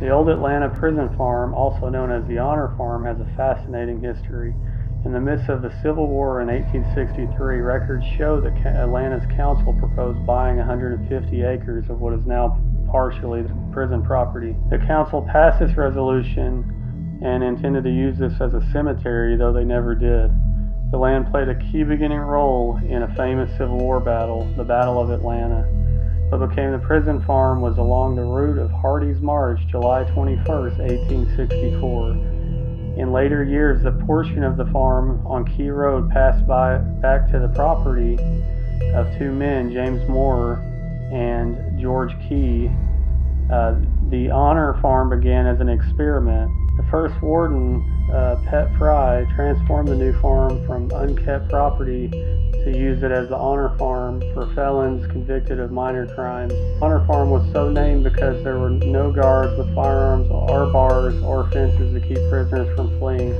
The old Atlanta prison farm, also known as the Honor Farm, has a fascinating history. In the midst of the Civil War in 1863, records show that Atlanta's council proposed buying 150 acres of what is now partially the prison property. The council passed this resolution and intended to use this as a cemetery, though they never did. The land played a key beginning role in a famous Civil War battle, the Battle of Atlanta. What became the prison farm was along the route of Hardee's March, July 21st, 1864. In later years, the portion of the farm on Key Road passed back to the property of two men, James Moore and George Key. The Honor Farm began as an experiment. The first warden, Pet Fry, transformed the new farm from unkept property to use it as the Honor Farm for felons convicted of minor crimes. Honor Farm was so named because there were no guards with firearms or bars or fences to keep prisoners from fleeing.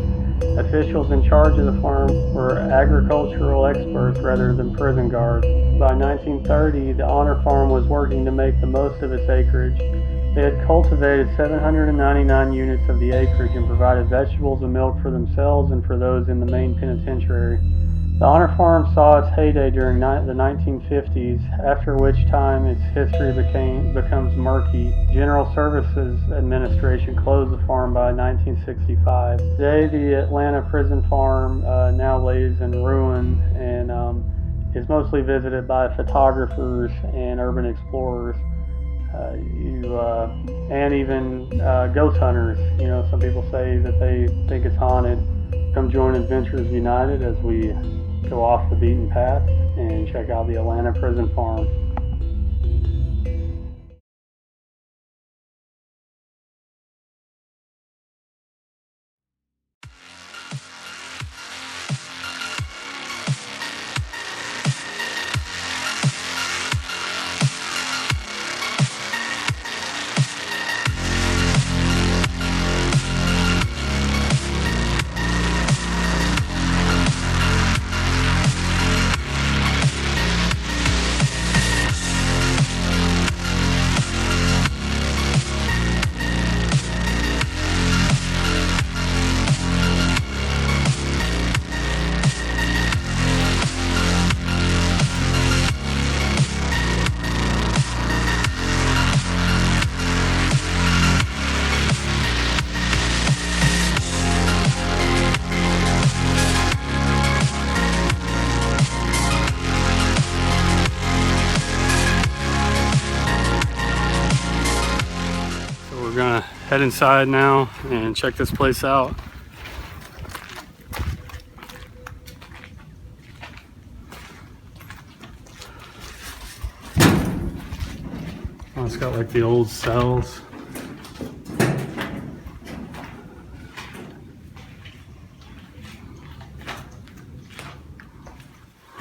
Officials in charge of the farm were agricultural experts rather than prison guards. By 1930, the Honor Farm was working to make the most of its acreage. They had cultivated 799 units of the acreage and provided vegetables and milk for themselves and for those in the main penitentiary. The Honor Farm saw its heyday during the 1950s, after which time its history becomes murky. General Services Administration closed the farm by 1965. Today, the Atlanta prison farm now lays in ruin and is mostly visited by photographers and urban explorers. And even ghost hunters. You know, some people say that they think it's haunted. Come join Adventures United as we go off the beaten path and check out the Atlanta prison farm. We're gonna head inside now and check this place out. Oh, it's got like the old cells.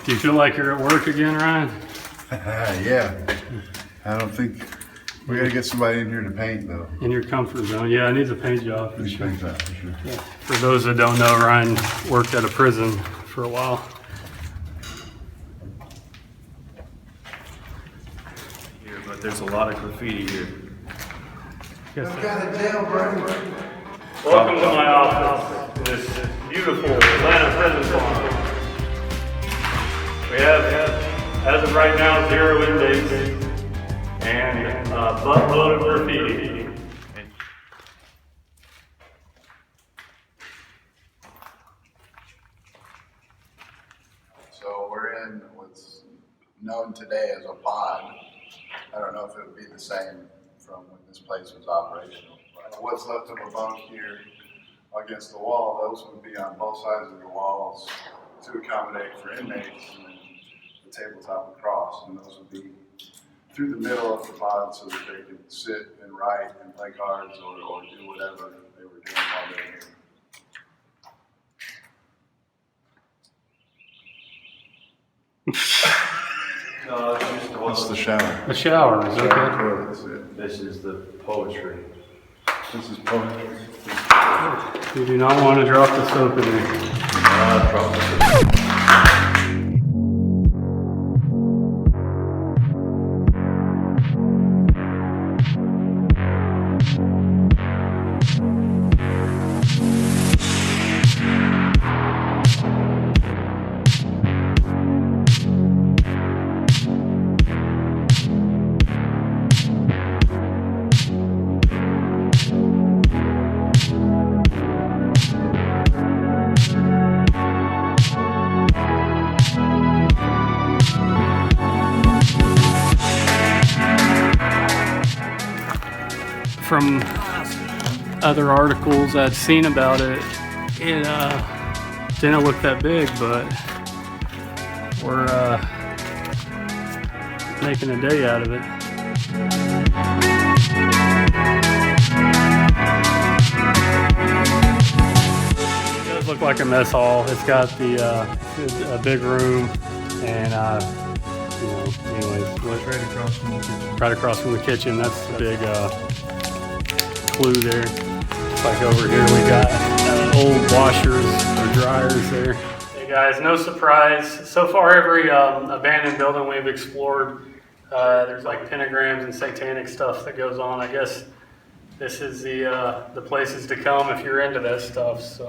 Do you feel like you're at work again, Ryan? Yeah. I don't think we gotta get somebody in here to paint though. In your comfort zone. Yeah, it needs a paint job for sure. Paint that for sure. Yeah. For those that don't know, Ryan worked at a prison for a while. Here, but there's a lot of graffiti here. Yes, What kind of jail, bro? welcome to my office, in this beautiful Atlanta prison farm. We have, as of right now, 0 inmates and a buttload of graffiti. So we're in what's known today as a pod. I don't know if it would be the same from when this place was operational. What's left of a bunk here against the wall, those would be on both sides of the walls to accommodate for inmates, and then the tabletop across, and those would be through the middle of the pod so that they could sit and write and play cards or do whatever they were doing while they were here. No, it's just What's the shower? The shower is okay. Toilet's it. This is the poetry. This is poetry. You do not want to drop the soap in there. From other articles I'd seen about it, it didn't look that big, but we're making a day out of it. It does look like a mess hall. It's got a big room, and anyways, It's right across from the kitchen. right across from the kitchen. That's the big clue there. Like over here we got old washers or dryers there. Hey guys, no surprise. So far every abandoned building we've explored, there's like pentagrams and satanic stuff that goes on. I guess this is the places to come if you're into that stuff. So.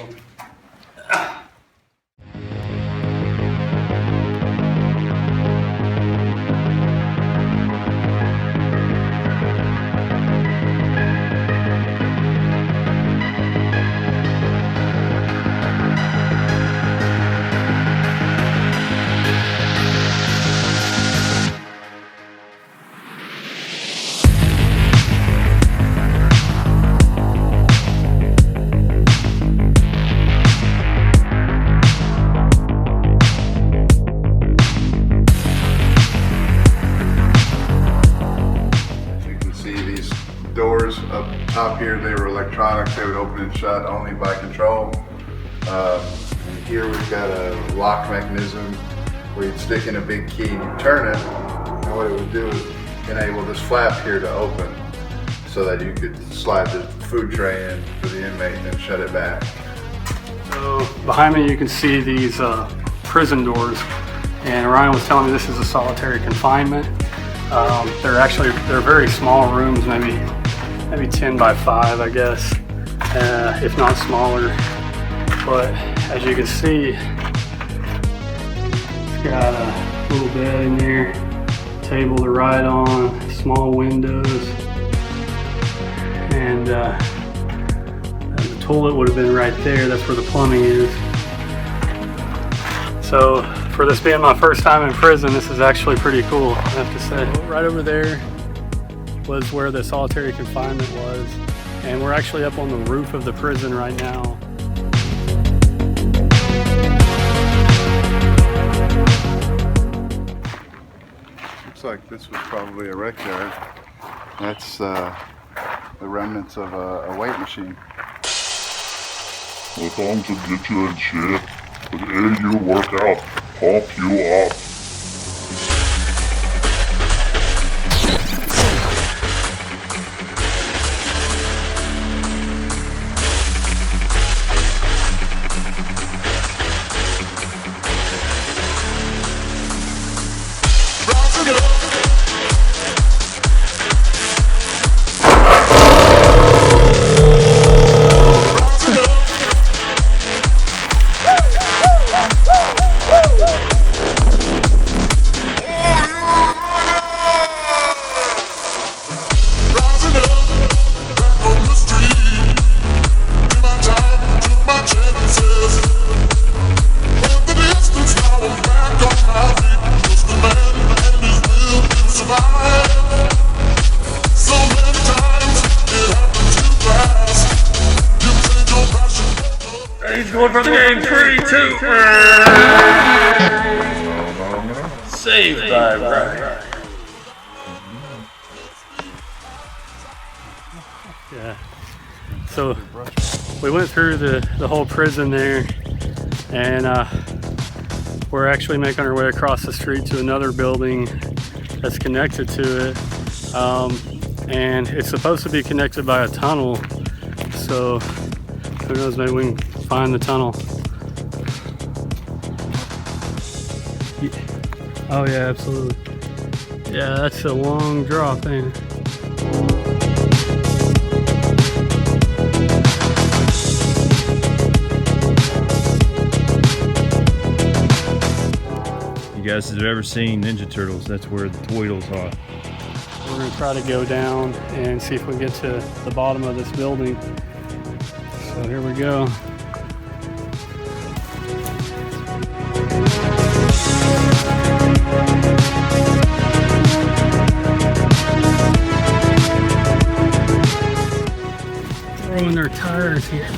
Doors up top here, they were electronics. They would open and shut only by control. And here we've got a lock mechanism where you'd stick in a big key and you turn it, and what it would do is enable this flap here to open so that you could slide the food tray in for the inmate and then shut it back. So behind me you can see these prison doors, and Ryan was telling me this is a solitary confinement. They're very small rooms, maybe 10 by 5, I guess, if not smaller. But as you can see, it's got a little bed in there, table to write on, small windows, and the toilet would have been right there. That's where the plumbing is. So for this being my first time in prison, this is actually pretty cool, I have to say. Right over there was where the solitary confinement was, and we're actually up on the roof of the prison right now. Looks like this was probably a wreck yard. That's the remnants of a weight machine. Well, tell them to get you in shape. But AU workout, pump you up. one for the game. 3, 2. Saved by Ryan. Yeah. So we went through the whole prison there, and we're actually making our way across the street to another building that's connected to it. And it's supposed to be connected by a tunnel. So who knows, maybe we can find the tunnel. Oh yeah, absolutely. Yeah, that's a long drop, ain't it? You guys have ever seen Ninja Turtles? That's where the Toidles are. We're gonna try to go down and see if we get to the bottom of this building. So here we go. Throwing their tires here.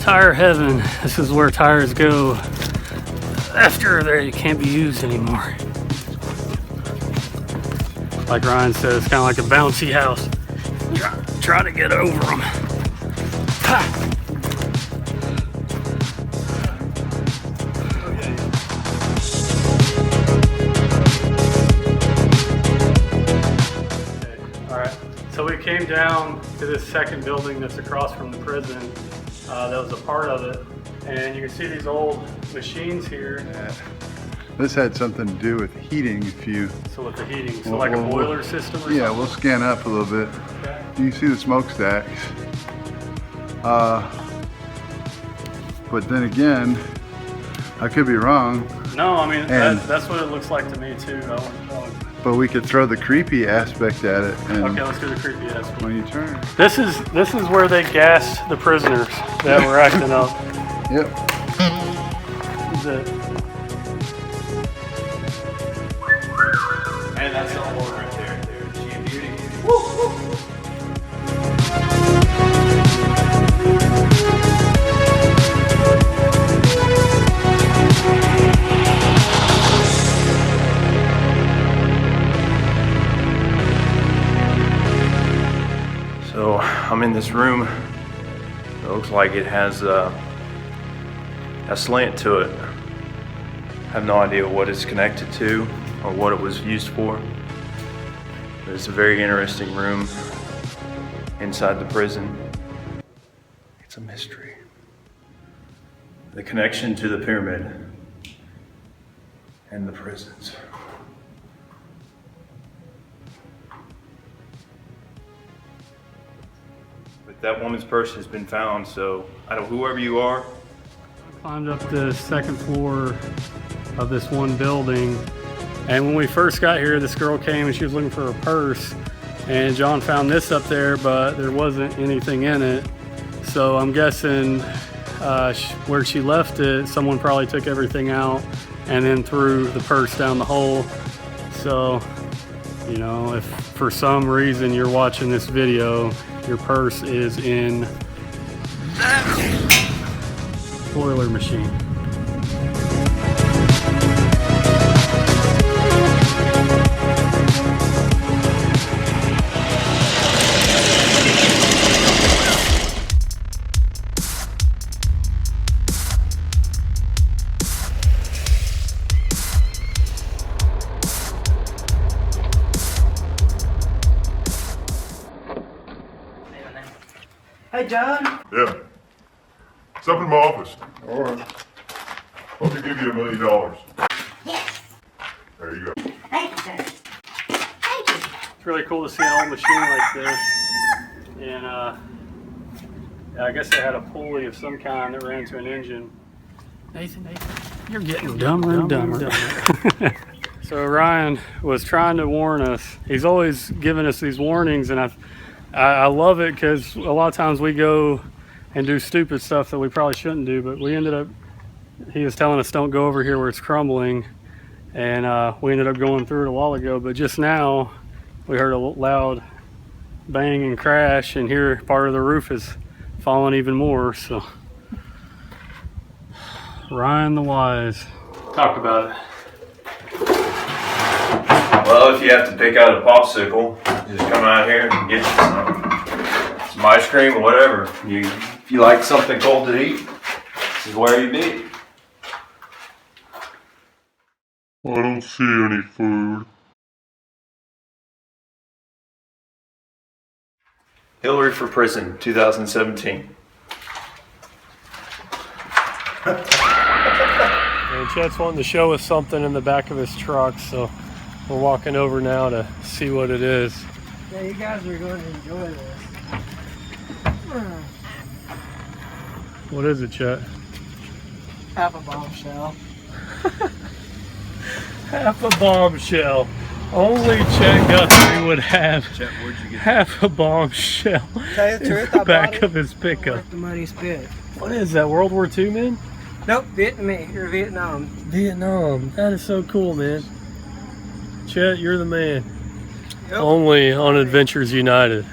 Tire heaven. This is where tires go after they can't be used anymore. Like Ryan said, it's kind of like a bouncy house. Try to get over them. Ha! Okay. All right. So we came down to this second building that's across from the prison. That was a part of it, and you can see these old machines here. Yeah. This had something to do with heating. If you So with the heating, so like a boiler system or something? Yeah, we'll scan up a little bit. Okay. You can see the smokestacks. But then again, I could be wrong, No, I mean, And- that's what it looks like to me too. but we could throw the creepy aspect at it. And Okay, let's do the creepy aspect. when you turn, This is where they gassed the prisoners that were acting up. yep. This is it. And that's the whole right there. She a beauty. So I'm in this room. It looks like it has a slant to it. I have no idea what it's connected to or what it was used for. But it's a very interesting room inside the prison. It's a mystery. The connection to the pyramid and the prisons. But that woman's purse has been found, so whoever you are, Climbed up the second floor of this one building, and when we first got here, this girl came and she was looking for a purse, and John found this up there, but there wasn't anything in it. So I'm guessing where she left it, someone probably took everything out and then threw the purse down the hole. So, you know, if for some reason you're watching this video, your purse is in that boiler machine. Hey, John. Yeah. It's up in my office. All right. Let me give you $1 million. Yes. There you go. Thank you, sir. Thank you. It's really cool to see an old machine like this. And I guess they had a pulley of some kind that ran to an engine. Nathan, you're getting dumber and dumber. So Ryan was trying to warn us. He's always giving us these warnings, and I love it because a lot of times we go and do stupid stuff that we probably shouldn't do, but we ended up, he was telling us don't go over here where it's crumbling, and we ended up going through it a while ago, but just now we heard a loud bang and crash, and here part of the roof is falling even more. So Ryan the Wise, talk about it. Well, if you have to pick out a popsicle, just come out here and get some ice cream or whatever. If you like something cold to eat, this is where you be. I don't see any food. Hillary for Prison, 2017. And Chet's wanting to show us something in the back of his truck, so we're walking over now to see what it is. Yeah, you guys are going to enjoy this. What is it, Chet? Half a bombshell. Half a bombshell. Only Chet Guthrie would have half a bombshell Tell you the truth, in the I back bought it of his pickup. worth the money spent. What is that, World War II, man? Nope, Vietnamese or Vietnam. Vietnam. That is so cool, man. Chet, you're the man. Yep. Only on Adventures United.